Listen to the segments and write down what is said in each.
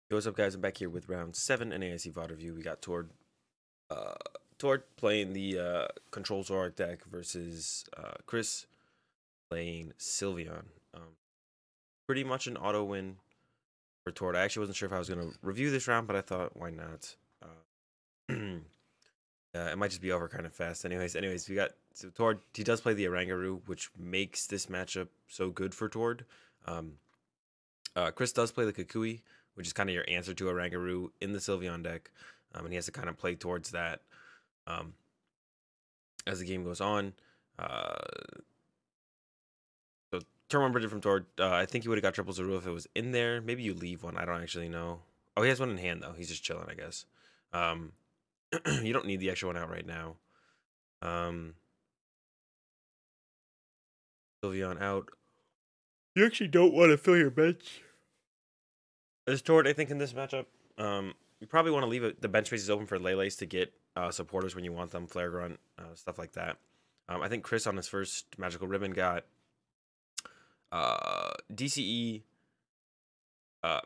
Yo, what's up, guys? I'm back here with round 7 NAIC VOD review. We got uh, Tord playing the ControlZoro deck versus Chris playing Sylveon. Pretty much an auto win for Tord. I actually wasn't sure if I was going to review this round, but I thought, why not? It might just be over kind of fast. Anyways, we got so Tord. He does play the Oranguru, which makes this matchup so good for Tord. Chris does play the Kukui, which is kind of your answer to Oranguru in the Sylveon deck, and he has to kind of play towards that as the game goes on. So turn one Bridget from Tord. I think he would have got ControlZoro if it was in there. Maybe you leave one. I don't actually know. Oh, he has one in hand though. He's just chilling, I guess. You don't need the extra one out right now. Sylveon out. You actually don't want to fill your bench. As Tord, I think in this matchup, you probably want to leave the bench spaces open for Lele's to get supporters when you want them, Flare Grunt, stuff like that. I think Chris on his first Magical Ribbon got DCE,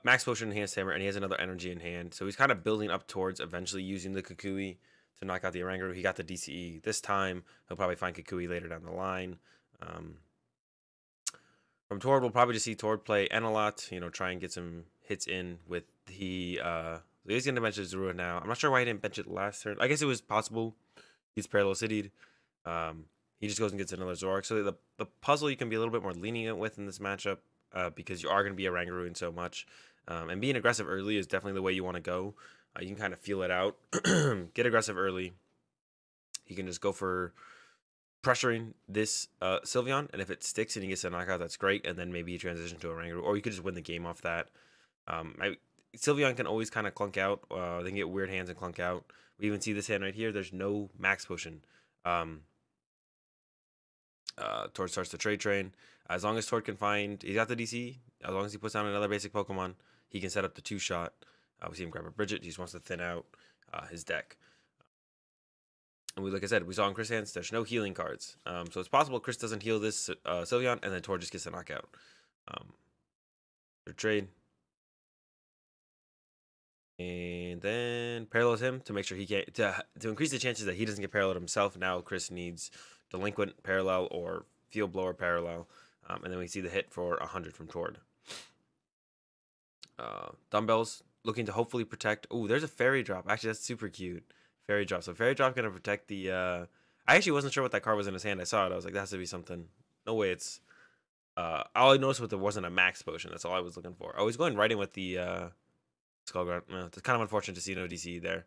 Max Potion, Enhanced Hammer, and he has another energy in hand. So he's kind of building up towards eventually using the Kukui to knock out the Oranguru. He got the DCE this time. He'll probably find Kukui later down the line. From Tord, we'll probably just see Tord play N a lot, try and get some hits in with the he's going to bench Zero now. I'm not sure why he didn't bench it last turn. I guess it was possible. He's parallel city'd. He just goes and gets another Zoroark. So the puzzle you can be a little bit more lenient with in this matchup because you are going to be Oranguru so much. And being aggressive early is definitely the way you want to go. You can kind of feel it out. Get aggressive early. He can just go for pressuring this Sylveon, and if it sticks and he gets a knockout, that's great. And then maybe you transition to a Oranguru, or you could just win the game off that. Sylveon can always kind of clunk out. They can get weird hands and clunk out. We even see this hand right here. There's no Max Potion. Tord starts to trade train. As long as Tord can find, he's got the DC. As long as he puts down another basic Pokemon, he can set up the 2-shot. We see him grab a Bridget. He just wants to thin out his deck. And like I said, we saw in Chris' hands, there's no healing cards. So it's possible Chris doesn't heal this Sylveon, and then Tord just gets a knockout. Trade. And then parallels him to make sure he can't, to increase the chances that he doesn't get paralleled himself. Now Chris needs Delinquent Parallel or Field Blower Parallel. And then we see the hit for 100 from Tord. Dumbbells, looking to hopefully protect. Oh, there's a Fairy Drop. Actually, that's super cute. Fairy Drop. So Fairy Drop going to protect the... I actually wasn't sure what that card was in his hand. I saw it. I was like, that has to be something. No way it's... all I noticed was there wasn't a Max Potion. That's all I was looking for. I was going right in with the... Skull Grunt. It's kind of unfortunate to see no DC there.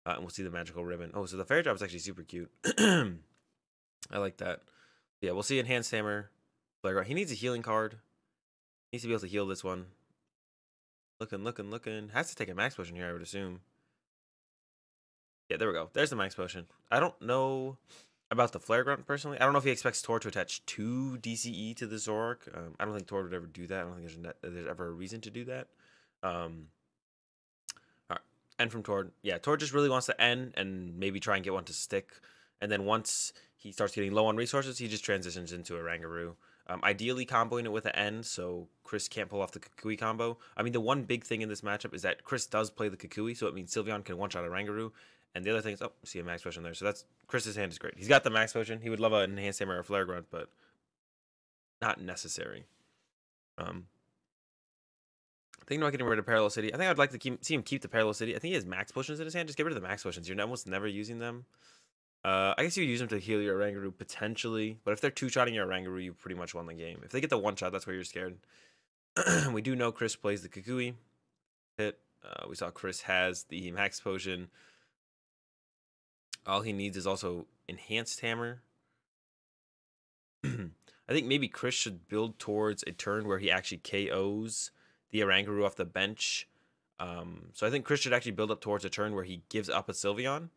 And we'll see the Magical Ribbon. Oh, so the Fairy Drop is actually super cute. I like that. Yeah, we'll see Enhanced Hammer. Flare Grunt. He needs a healing card. He needs to be able to heal this one. Looking. Has to take a Max Potion here, I would assume. Yeah, there we go. There's the Max Potion. I don't know about the Flare Grunt, personally. I don't know if he expects Tord to attach 2 DCE to the Zoroark. I don't think Tord would ever do that. I don't think there's ever a reason to do that. End from Tord. Yeah, Tord just really wants to end and maybe try and get one to stick. And then once he starts getting low on resources, he just transitions into a Oranguru. Ideally comboing it with an N, so Chris can't pull off the Kukui combo. I mean, the one big thing in this matchup is that Chris does play the Kukui, so it means Sylveon can one-shot a Oranguru. And the other thing is, oh, see a Max Potion there. So that's Chris's hand is great. He's got the Max Potion. He would love an Enhanced Hammer or a Flare Grunt, but not necessary. Thinking about getting rid of Parallel City. I think I'd like to see him keep the Parallel City. I think he has Max Potions in his hand. Just get rid of the Max Potions. You're almost never using them. I guess you would use them to heal your Oranguru potentially. But if they're 2-shotting your Oranguru, you pretty much won the game. If they get the 1-shot, that's where you're scared. We do know Chris plays the Kukui. Hit. We saw Chris has the Max Potion. All he needs is also Enhanced Hammer. I think maybe Chris should build towards a turn where he actually KOs the Oranguru off the bench. So I think Chris should actually build up towards a turn where he gives up a Sylveon,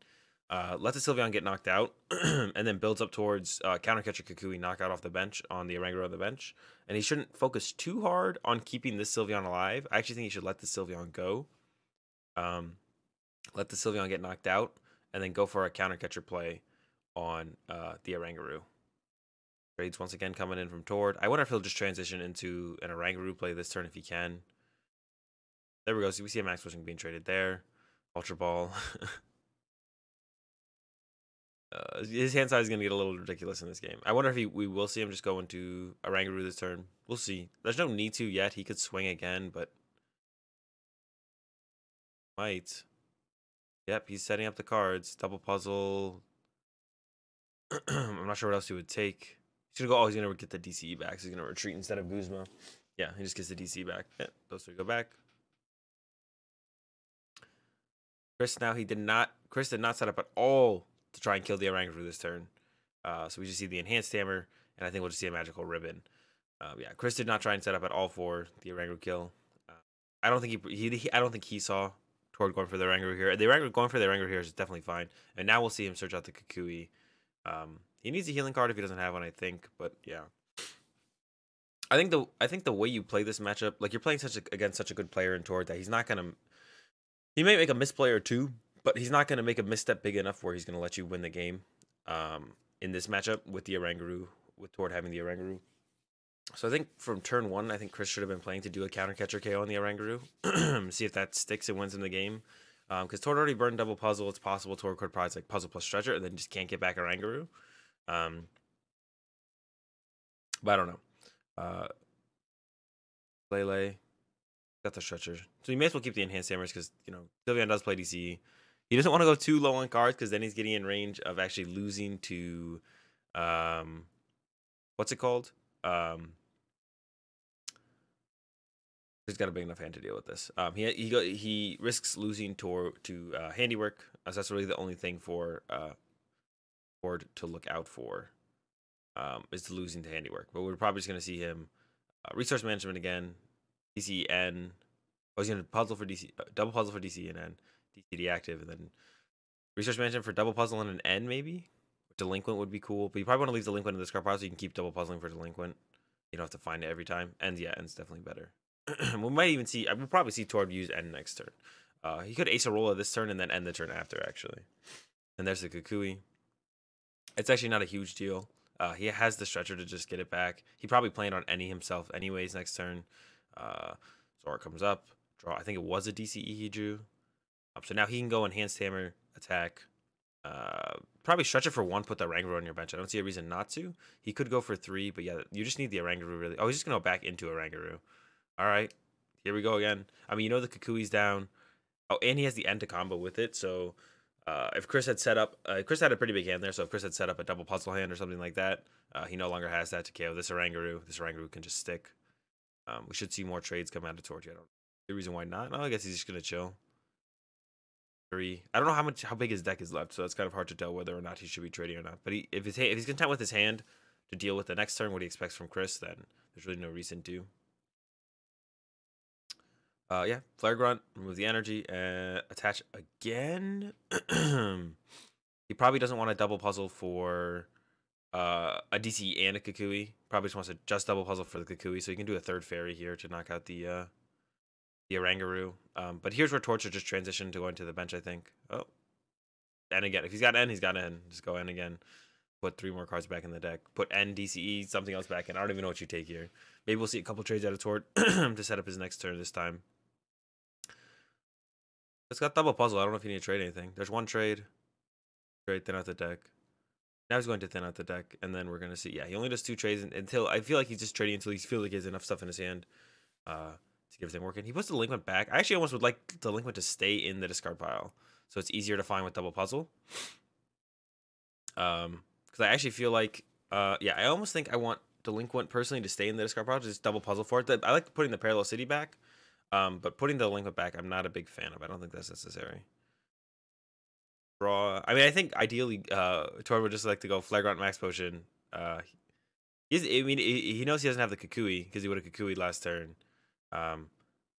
lets the Sylveon get knocked out, and then builds up towards Counter Catcher Kukui knockout off the bench on the Oranguru on the bench. And he shouldn't focus too hard on keeping this Sylveon alive. I actually think he should let the Sylveon go. Let the Sylveon get knocked out, and then go for a Counter Catcher play on the Oranguru. Trades once again coming in from Tord. I wonder if he'll just transition into an Oranguru play this turn if he can. There we go. So we see a Max Potion being traded there. Ultra Ball. His hand size is going to get a little ridiculous in this game. I wonder if we will see him just go into Oranguru this turn. We'll see. There's no need to yet. He could swing again, but might. Yep, he's setting up the cards. Double puzzle. I'm not sure what else he would take. He's going to go, oh, he's going to get the DCE back. So he's going to retreat instead of Guzma. Yeah, he just gets the DC back. Yeah, those three go back. Chris did not set up at all to try and kill the Oranguru this turn. So we just see the enhanced hammer, and I think we'll just see a magical ribbon. Yeah, Chris did not try and set up at all for the Oranguru kill. I don't think he saw Tord going for the Oranguru here. The Oranguru going for the Oranguru here is definitely fine. And now we'll see him search out the Kukui. He needs a healing card if he doesn't have one, I think. But yeah, I think the way you play this matchup, like you're playing against such a good player in Tord that he's not gonna. He may make a misplay or two, but he's not gonna make a misstep big enough where he's gonna let you win the game. In this matchup with the Oranguru, with Tord having the Oranguru. So I think from turn 1, I think Chris should have been playing to do a counter catcher KO on the Oranguru. See if that sticks and wins in the game. Because Tord already burned double puzzle. It's possible Tord could probably like puzzle plus stretcher and then just can't get back Oranguru. But I don't know. Lele got the stretcher. So you may as well keep the enhanced hammers because, you know, Sylveon does play DCE. He doesn't want to go too low on cards because then he's getting in range of actually losing to, what's it called? He's got a big enough hand to deal with this. He risks losing to handiwork. So that's really the only thing for Tord to look out for, is losing to handiwork. But we're probably just gonna see him resource management again, DCN. Oh, he's gonna puzzle for DC, double puzzle for DC and N, DC deactive, and then resource management for double puzzle and an N maybe. Delinquent would be cool, but you probably want to leave delinquent in this card pile so you can keep double puzzling for delinquent. You don't have to find it every time. And yeah, N's definitely better. We might even see, we'll probably see Tord use N next turn. He could Ace Arola this turn and then end the turn after, actually. And there's the Kukui. It's actually not a huge deal. He has the stretcher to just get it back. He probably planned on any himself anyways next turn. Zoro comes up. Draw. I think it was a DCE he drew. So now he can go enhanced hammer, attack. Probably stretch it for 1, put the Oranguru on your bench. I don't see a reason not to. He could go for 3, but yeah, you just need the Oranguru really. Oh, he's just going to go back into Oranguru. All right, here we go again. I mean, you know the Kukui's down. Oh, and he has the end to combo with it. So if Chris had set up, Chris had a pretty big hand there. So if Chris had set up a double puzzle hand or something like that, he no longer has that to KO this Oranguru. This Oranguru can just stick. We should see more trades come out of Torch. I don't know the reason why not. No, I guess he's just going to chill. 3. I don't know how big his deck is left, so it's kind of hard to tell whether or not he should be trading or not. But if he's content with his hand to deal with the next turn, what he expects from Chris, then there's really no reason to. Yeah, Flare Grunt, remove the energy, and attach again. He probably doesn't want a double puzzle for a DCE and a Kukui. Probably just wants to just double puzzle for the Kukui, so you can do a 3rd fairy here to knock out the Oranguru. But here's where Torch should just transition to going to the bench, I think. Oh, N again. If he's got N, he's got N. Just go N again. Put 3 more cards back in the deck. Put N, DCE, something else back in. I don't even know what you take here. Maybe we'll see a couple trades out of Tord to set up his next turn this time. It's got double puzzle. I don't know if you need to trade anything. There's 1 trade. Trade, thin out the deck. Now he's going to thin out the deck. And then we're going to see. Yeah, he only does 2 trades until I feel like he's just trading until he feels like he has enough stuff in his hand to get everything working. He puts the delinquent back. I actually almost would like delinquent to stay in the discard pile, so it's easier to find with double puzzle. Because I actually feel like, yeah, I almost think I want delinquent personally to stay in the discard pile, just double puzzle for it. I like putting the parallel city back, but putting the delinquent back, I'm not a big fan of. I don't think that's necessary. Draw. I mean, I think ideally, Tord would just like to go Flagrant Max Potion. He knows he doesn't have the Kukui because he would have Kukui'd last turn.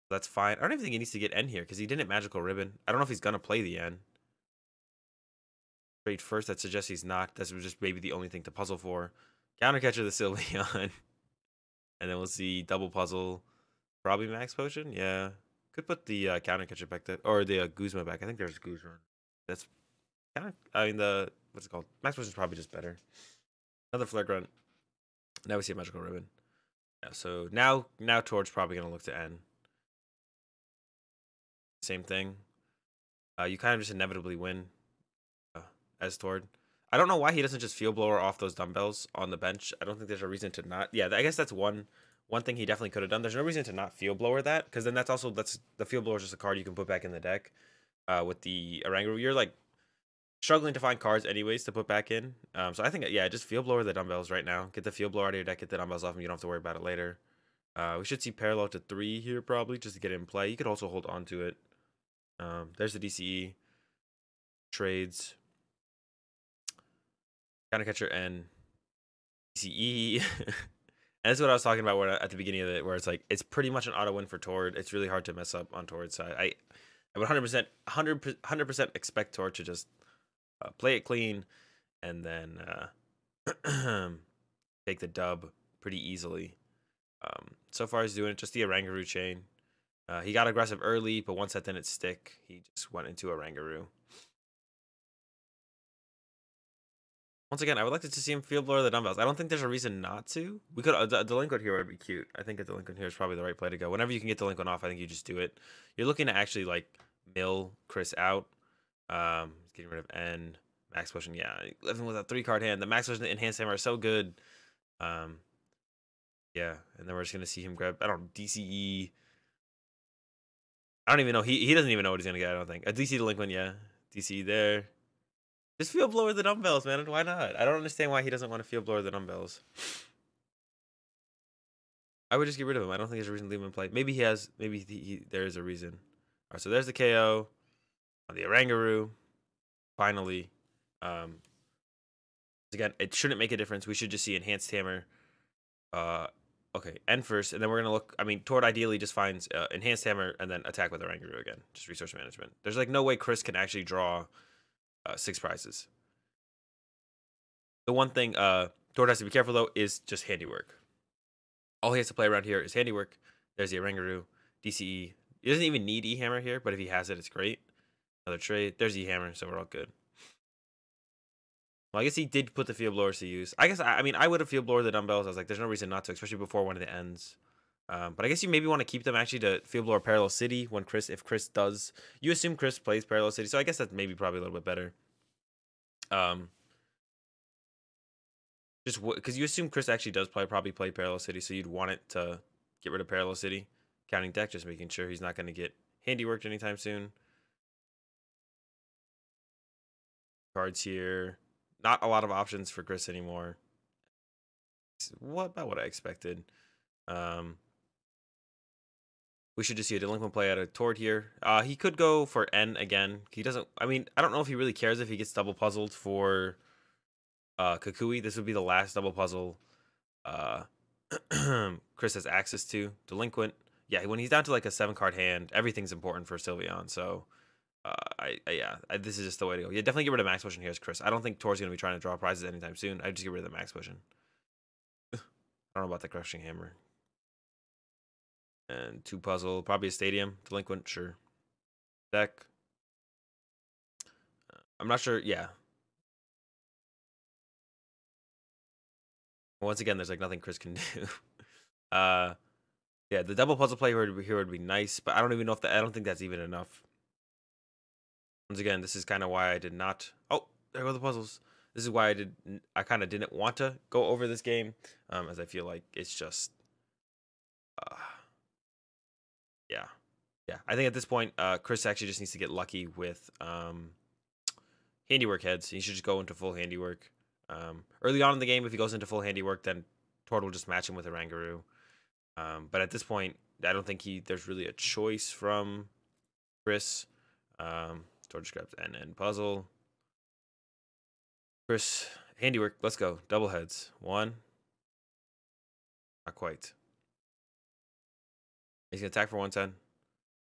That's fine. I don't even think he needs to get N here because he didn't Magical Ribbon. I don't know if he's gonna play the N. Trade first. That suggests he's not. That's just maybe the only thing to puzzle for. Countercatcher the Sylveon, and then we'll see double puzzle. Probably Max Potion. Yeah, could put the Countercatcher back there or the Guzma back. I think there's Guzma. That's kind of. I mean what's it called? Max Potion is probably just better. Another Flare Grunt. Now we see a Magical Ribbon. Yeah, so now Tord's probably gonna look to N. same thing. You kind of just inevitably win as Tord. I don't know why he doesn't just field blower off those dumbbells on the bench. I don't think there's a reason to not. Yeah, I guess that's one thing he definitely could have done. There's no reason to not field blower that, because then that's the field blower is just a card you can put back in the deck. With the Oranguru, you're like struggling to find cards anyways to put back in. So I think, yeah, just field blower the dumbbells right now. Get the field blower out of your deck, get the dumbbells off, and you don't have to worry about it later. We should see parallel to 3 here probably just to get it in play. You could also hold on to it. There's the DCE trades. Kind of catch your N. DCE. And that's what I was talking about at the beginning of it, where it's like it's pretty much an auto win for Tord. It's really hard to mess up on Tord's side. I would 100% expect Tord to just play it clean and then take the dub pretty easily. So far he's doing it just the Oranguru chain. He got aggressive early, but once that didn't stick, he just went into Oranguru. Once again, I would like to see him field blower the dumbbells. I don't think there's a reason not to. We could a delinquent here would be cute. I think a delinquent here is probably the right play to go. Whenever you can get delinquent off, I think you just do it. You're looking to actually like mill Chris out. Getting rid of N. Max pushing, yeah. Living with a 3-card hand. The max pushing and enhanced hammer are so good. Yeah, and then we're just gonna see him grab, I don't know, DCE. I don't even know. He doesn't even know what he's gonna get, I don't think. A DC delinquent, yeah. DCE there. Just field blower the dumbbells, man. Why not? I don't understand why he doesn't want to field blower the dumbbells. I would just get rid of him. I don't think there's a reason to leave him in play. Maybe he has. Maybe there is a reason. All right, so there's the KO on the Oranguru. Finally. Again, it shouldn't make a difference. We should just see enhanced hammer. Okay, N first, and then we're gonna look. I mean, Tord ideally just finds enhanced hammer and then attack with Oranguru again. Just resource management. There's like no way Chris can actually draw 6 prizes. The one thing Tord has to be careful though is just handiwork. All he has to play around here is handiwork. There's the Oranguru, DCE. He doesn't even need E hammer here, but if he has it, it's great. Another trade. There's E hammer, so we're all good. Well, I guess he did put the field blowers to use. I guess I mean I would have field blower the dumbbells. I was like, there's no reason not to, especially before one of the ends. But I guess you maybe want to keep them actually to field blower Parallel City when if Chris does. You assume Chris plays Parallel City, so I guess that's maybe probably a little bit better. Just because you assume Chris actually does probably play Parallel City, so you'd want it to get rid of Parallel City. Counting deck, just making sure he's not going to get handiworked anytime soon. Cards here. Not a lot of options for Chris anymore. What about what I expected? We should just see a delinquent play out of Tord here. He could go for N again. He doesn't. I mean, I don't know if he really cares if he gets double puzzled for Kukui. This would be the last double puzzle Chris has access to. Delinquent. Yeah, when he's down to like a 7-card hand, everything's important for Sylveon. So this is just the way to go. Yeah, definitely get rid of max pushing here as Chris. I don't think Tord's gonna be trying to draw prizes anytime soon. I just get rid of the max pushing. I don't know about the crushing hammer. And 2 puzzle, probably a stadium. Delinquent, sure. Deck. I'm not sure. Yeah. Once again, there's like nothing Chris can do. Yeah, the double puzzle play here would be nice, but I don't even know if I don't think that's even enough. Once again, this is kind of why I did not. Oh, there go the puzzles. This is why I kind of didn't want to go over this game, as I feel like it's just, yeah. I think at this point, Chris actually just needs to get lucky with handiwork heads. He should just go into full handiwork. Early on in the game, if he goes into full handiwork, then Tord will just match him with Oranguru. But at this point, I don't think there's really a choice from Chris. Tord just grabs N puzzle. Chris, handiwork, let's go. Double heads. 1. Not quite. He's going to attack for 110.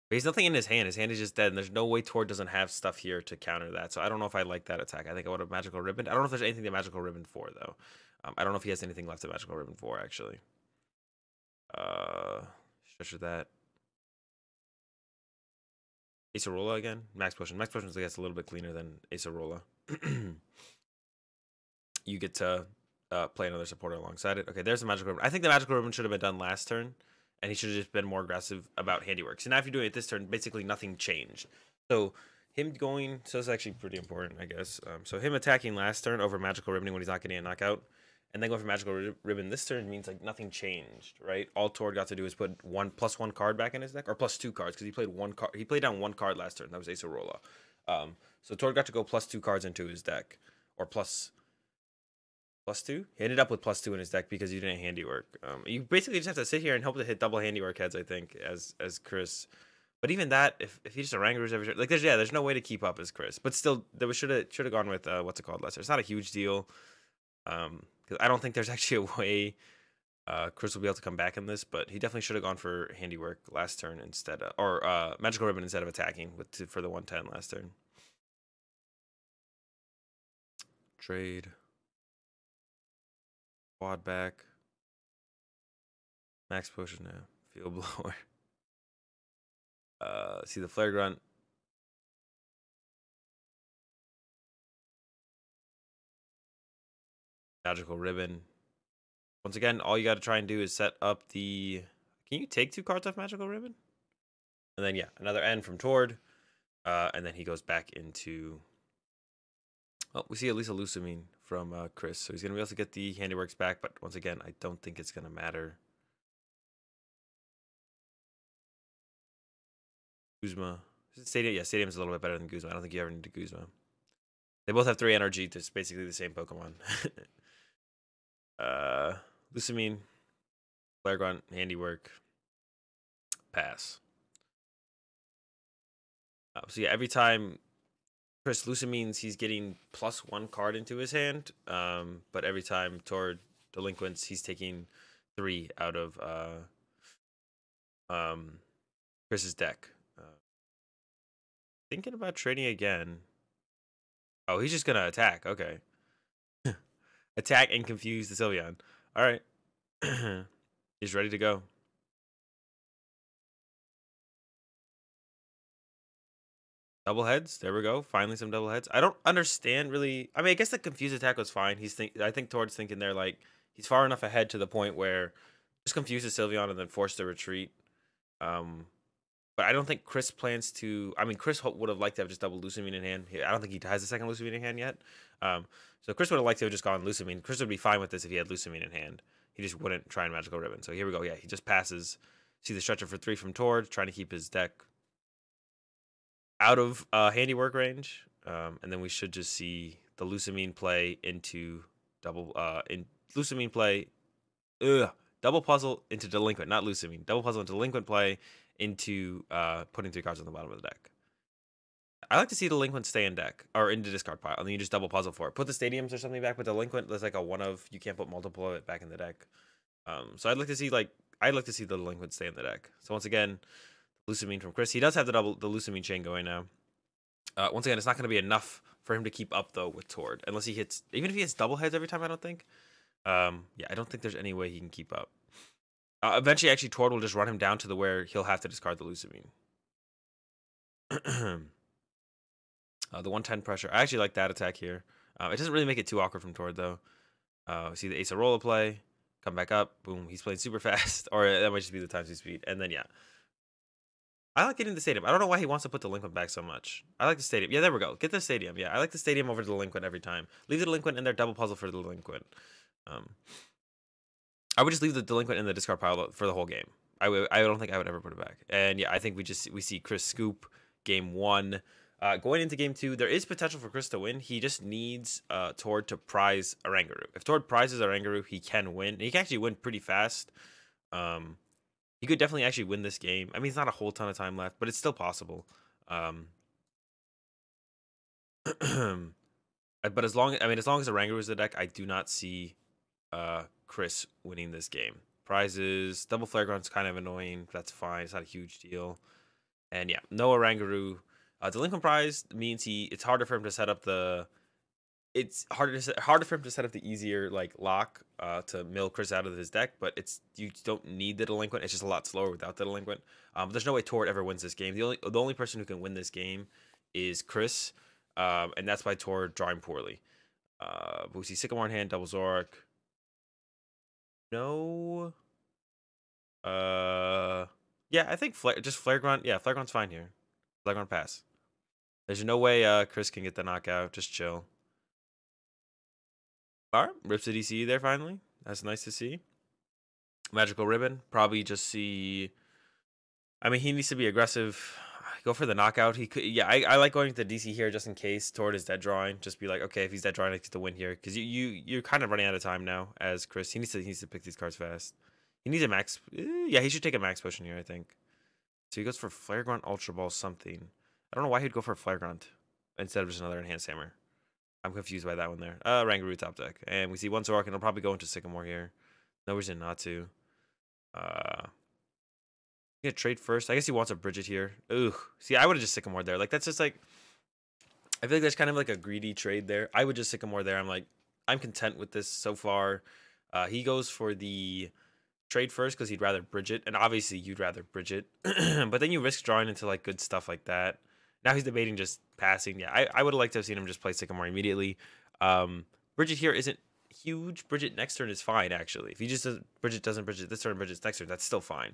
But he's nothing in his hand. His hand is just dead, and there's no way Tord doesn't have stuff here to counter that. So I don't know if I like that attack. I think I would have Magical Ribbon. I don't know if there's anything to Magical Ribbon for, though. I don't know if he has anything left to Magical Ribbon for, actually. Stretcher that. Acerola again. Max Potion. Max Potion is, I guess, a little bit cleaner than Acerola. You get to play another supporter alongside it. Okay, there's the Magical Ribbon. I think the Magical Ribbon should have been done last turn. and he should have just been more aggressive about handiwork. So now if you're doing it this turn, basically nothing changed. So him going, so it's actually pretty important, I guess. So him attacking last turn over Magical Ribboning when he's not getting a knockout, and then going for Magical Ribbon this turn means like nothing changed, right? All Tord got to do is put +1 card back in his deck, or +2 cards, because he played one card. He played down 1 card last turn. That was AzulGG. So Tord got to go +2 cards into his deck, or +2. He ended up with +2 in his deck because he didn't handiwork. You basically just have to sit here and hope to hit double handiwork heads, I think, as Chris. But even that, if he just Orangaroos every turn, like there's no way to keep up as Chris. But still, there should have gone with what's it called lesser. It's not a huge deal. Because I don't think there's actually a way Chris will be able to come back in this, but he definitely should have gone for handiwork last turn instead of, or Magical Ribbon instead of attacking for the 110 last turn. Trade. Quad back. Max potion now. Field blower. See the flare grunt. Magical Ribbon. Once again, all you got to try and do is set up the... Can you take 2 cards off Magical Ribbon? And then, yeah, another N from Tord. And then he goes back into... Oh, we see at least a Lusamine from Chris. So he's going to be able to get the handiworks back. But once again, I don't think it's going to matter. Guzma. Stadium, yeah, Stadium's a little bit better than Guzma. I don't think you ever need to Guzma. They both have 3 NRG. It's basically the same Pokemon. Lusamine, Flare Grunt, handiwork, pass. So yeah, every time Chris Lusamines, he's getting +1 card into his hand. But every time Tord delinquents, he's taking 3 out of Chris's deck. Thinking about trading again. Oh, he's just gonna attack. Okay. Attack and confuse the Sylveon. All right. He's ready to go. Double heads. There we go. Finally some double heads. I don't understand really. I mean, I guess the confuse attack was fine. I think Tord's thinking there like he's far enough ahead to the point where just confuse the Sylveon and then force the retreat. But I don't think Chris plans to... I mean, Chris would have liked to have just double Lusamine in hand. I don't think he has a second Lusamine in hand yet. So Chris would have liked to have just gone Lusamine. Chris would be fine with this if he had Lusamine in hand. He just wouldn't try and Magical Ribbon. So here we go. Yeah, he just passes. See the stretcher for 3 from Tord, trying to keep his deck out of handiwork range. And then we should just see the Lusamine play into double... Lusamine play... double puzzle into delinquent, not Lusamine. Double puzzle into delinquent play into putting 3 cards on the bottom of the deck. I like to see delinquent stay in deck or into discard pile, and then you just double puzzle for it. Put the stadiums or something back, but delinquent there's like a one of, you can't put multiple of it back in the deck. So I'd like to see the delinquent stay in the deck. So once again, Lusamine from Chris. He does have the Lusamine chain going now. Once again, it's not going to be enough for him to keep up though with Tord, unless he hits, even if he hits double heads every time. I don't think. Yeah, I don't think there's any way he can keep up. Eventually, actually, Tord will just run him down to the where he'll have to discard the Lusamine. The 110 pressure. I actually like that attack here. It doesn't really make it too awkward from Tord, though. See the AzulGG play. Come back up. Boom. He's playing super fast. Or that might just be the time speed. And then, yeah. I like getting the stadium. I don't know why he wants to put the delinquent back so much. I like the stadium. Yeah, there we go. Get the stadium. Yeah, I like the stadium over the delinquent every time. Leave the delinquent in there. Double puzzle for the delinquent. I would just leave the delinquent in the discard pile for the whole game. I don't think I would ever put it back. And yeah, I think we see Chris scoop game 1. Going into game 2, there is potential for Chris to win. He just needs Tord to prize Orangaroos. If Tord prizes Orangaroos, he can win. He can actually win pretty fast. He could definitely actually win this game. I mean, it's not a whole ton of time left, but it's still possible. But as long as Orangaroos is the deck, I do not see Chris winning this game. Prizes, double flare grunt's kind of annoying. That's fine. It's not a huge deal. And yeah, no Orangaroo. Delinquent prize means it's harder for him to set up the... It's harder for him to set up the easier like lock to mill Chris out of his deck, but you don't need the delinquent. It's just a lot slower without the delinquent. But there's no way Tord ever wins this game. The only person who can win this game is Chris, and that's by Tord drawing poorly. But we see Sycamore in hand, double Zorak. No. Yeah, I think just Flare Grunt. Yeah, Flare Grunt's fine here. Flare Grunt pass. There's no way Chris can get the knockout. Just chill. All right, rips the DCE there finally. That's nice to see. Magical Ribbon. Probably just see. I mean, he needs to be aggressive. Go for the knockout. He could. Yeah, I like going to the DC here just in case Tord is dead drawing. Just be like, okay, if he's dead drawing, I get the win here because you're kind of running out of time now as Chris. He needs to pick these cards fast. He needs a max. Yeah, he should take a max potion here, I think. So he goes for Flare Grunt, Ultra Ball, something. I don't know why he'd go for Flare Grunt instead of just another Enhanced Hammer. I'm confused by that one there. Rangaroo top deck. And we see one Zork, and he'll probably go into Sycamore here. No reason not to. Gonna trade first. I guess he wants a Bridget here. Ooh. See, I would have just Sycamore there. Like, that's just like... I feel like that's kind of like a greedy trade there. I would just Sycamore there. I'm like, I'm content with this so far. He goes for the trade first because he'd rather Bridget. And obviously, you'd rather Bridget. But then you risk drawing into, like, good stuff like that. Now he's debating just passing. Yeah, I would have liked to have seen him just play Sycamore immediately. Bridget here isn't huge. Bridget next turn is fine, actually. If he just does Bridget doesn't Bridget this turn, Bridget's next turn, that's still fine.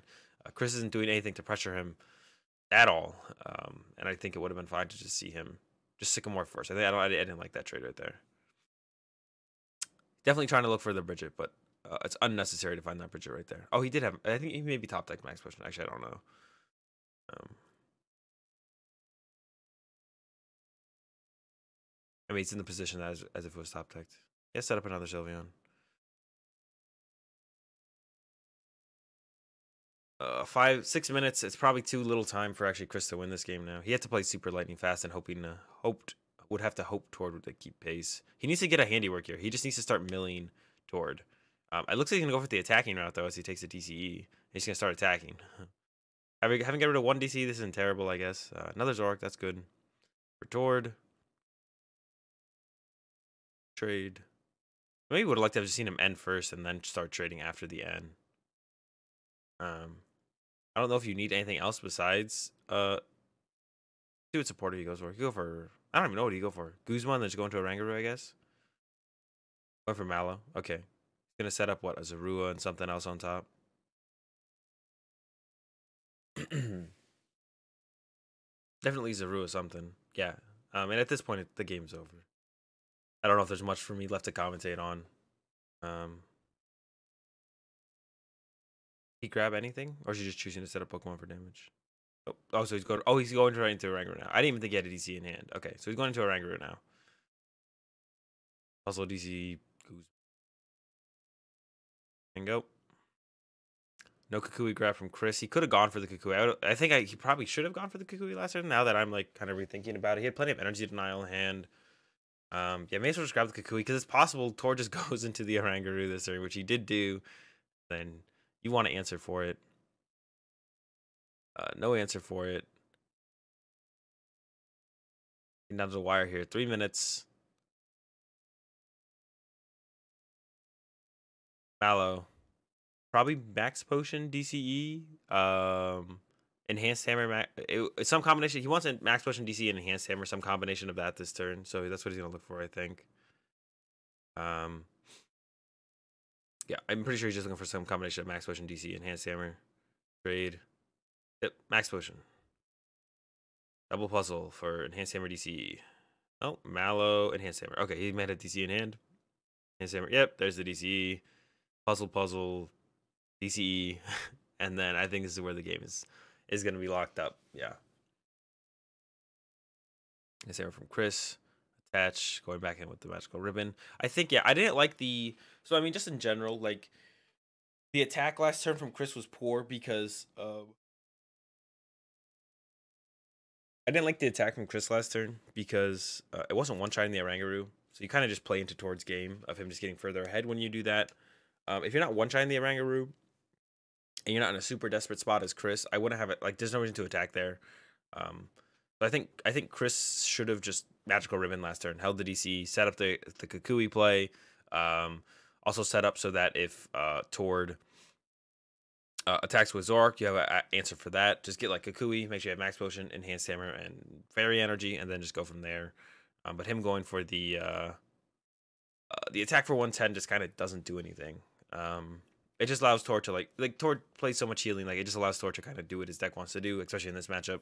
Chris isn't doing anything to pressure him at all. And I think it would have been fine to just see him just Sycamore first. I didn't like that trade right there. Definitely trying to look for the Bridget, but it's unnecessary to find that Bridget right there. Oh, he did have... I think he maybe top deck max potion. Actually, I don't know. I mean, he's in the position as if it was top decked. Yeah, set up another Sylveon. 6 minutes. It's probably too little time for actually Chris to win this game now. He had to play super lightning fast and would have to hope Tord would keep pace. He needs to get a handiwork here. He just needs to start milling Tord. It looks like he's gonna go for the attacking route though as he takes a DCE. He's gonna start attacking. Having got rid of one DCE, this isn't terrible, I guess. Another Zork, that's good for Tord. Trade. Maybe would have liked to have seen him end first and then start trading after the end. I don't know if you need anything else besides see what supporter he goes for. He go for... I don't even know what he go for. Guzman, then just go into a Rangaroo, I guess. Going for Mallow. Okay. He's gonna set up what? A Zorua and something else on top. Definitely Zorua something. Yeah. And at this point the game's over. I don't know if there's much for me left to commentate on. He grab anything, or is he just choosing to set up Pokemon for damage? Oh, so he's going. Oh, he's going right into a Rangaroo now. I didn't even think he had a DC in hand. Okay, so he's going into a Rangaroo now. Also DC goes. And go. No Kukui grab from Chris. He could have gone for the Kukui. I think he probably should have gone for the Kukui last turn. Now that I'm like kind of rethinking about it, he had plenty of energy denial in hand. Yeah, may as well just grab the Kukui because it's possible Tor just goes into the Rangaroo this turn, which he did do. Then you want to answer for it. No answer for it. Getting down to the wire here. 3 minutes. Mallow. Probably max potion DCE. Enhanced hammer. It's some combination. He wants a max potion DCE and enhanced hammer. Some combination of that this turn. So that's what he's gonna look for, I think. Yeah, I'm pretty sure he's just looking for some combination of max potion DC, enhanced hammer, trade. Yep, max potion. Double puzzle for enhanced hammer DC. Oh, Mallow, enhanced hammer. Okay, he made a DC in hand. Enhanced hammer. Yep, there's the DCE. Puzzle, DCE. And then I think this is where the game is going to be locked up. Yeah. Enhanced hammer from Chris. Attach, going back in with the magical ribbon. I think, yeah, I didn't like the... So, I mean, just in general, like, the attack last turn from Chris was poor because... I didn't like the attack from Chris last turn because it wasn't one-shotting the Rangaroo. So you kind of just play into Tord's game of him just getting further ahead when you do that. If you're not one-shotting the Rangaroo and you're not in a super desperate spot as Chris, I wouldn't have it. Like, there's no reason to attack there. But I think Chris should have just magical ribbon last turn, held the DC, set up the Kukui play. Also set up so that if Tord attacks with Zork, you have an answer for that. Just get like Kukui, make sure you have max potion, enhanced hammer, and fairy energy, and then just go from there. But him going for the attack for 110 just kind of doesn't do anything. it just allows Tor to like Tor plays so much healing, like it just allows Tor to kind of do what his deck wants to do, especially in this matchup.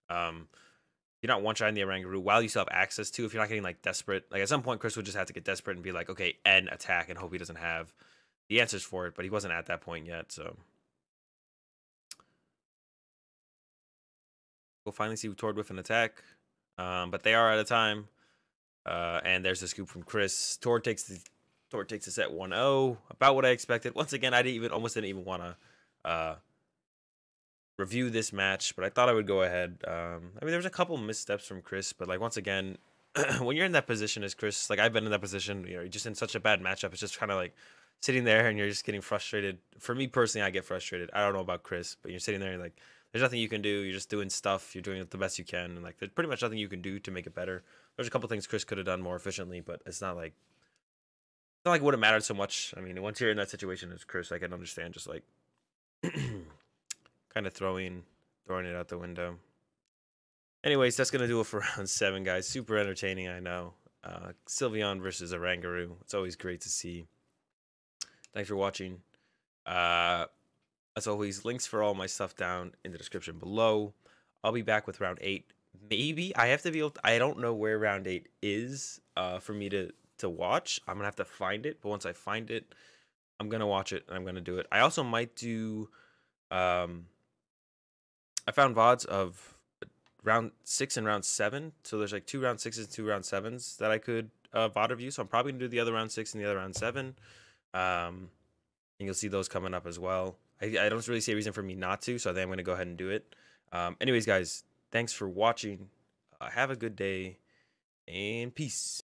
You're not one-shotting the Oranguru while you still have access to. If you're not getting like desperate, like at some point Chris would just have to get desperate and be like, okay, end attack, and hope he doesn't have the answers for it, but he wasn't at that point yet. So we'll finally see Tord with an attack, but they are out of time. And there's the scoop from Chris. Tord takes the set 1-0, about what I expected. Once again, I almost didn't even want to review this match, but I thought I would go ahead. I mean, there was a couple missteps from Chris, but like once again, when you're in that position as Chris, like I've been in that position, you're just in such a bad matchup. It's just kind of like sitting there and you're just getting frustrated. For me personally, I get frustrated. I don't know about Chris, but you're sitting there and like there's nothing you can do. You're just doing stuff. You're doing it the best you can, and like there's pretty much nothing you can do to make it better. There's a couple things Chris could have done more efficiently, but it's not like it would have mattered so much. I mean, once you're in that situation as Chris, I can understand just like kind of throwing it out the window. Anyways, that's gonna do it for round 7, guys. Super entertaining, I know. Sylveon versus Oranguru. It's always great to see. Thanks for watching. As always, links for all my stuff down in the description below. I'll be back with round 8. Maybe I have to be able to, I don't know where round 8 is for me to watch. I'm gonna have to find it, but once I find it, I'm gonna watch it and I'm gonna do it. I also might do I found VODs of round 6 and round 7. So there's like 2 round 6s and 2 round 7s that I could VOD review. So I'm probably gonna do the other round 6 and the other round 7. And you'll see those coming up as well. I don't really see a reason for me not to, so I think I'm gonna go ahead and do it. Anyways, guys, thanks for watching. Have a good day and peace.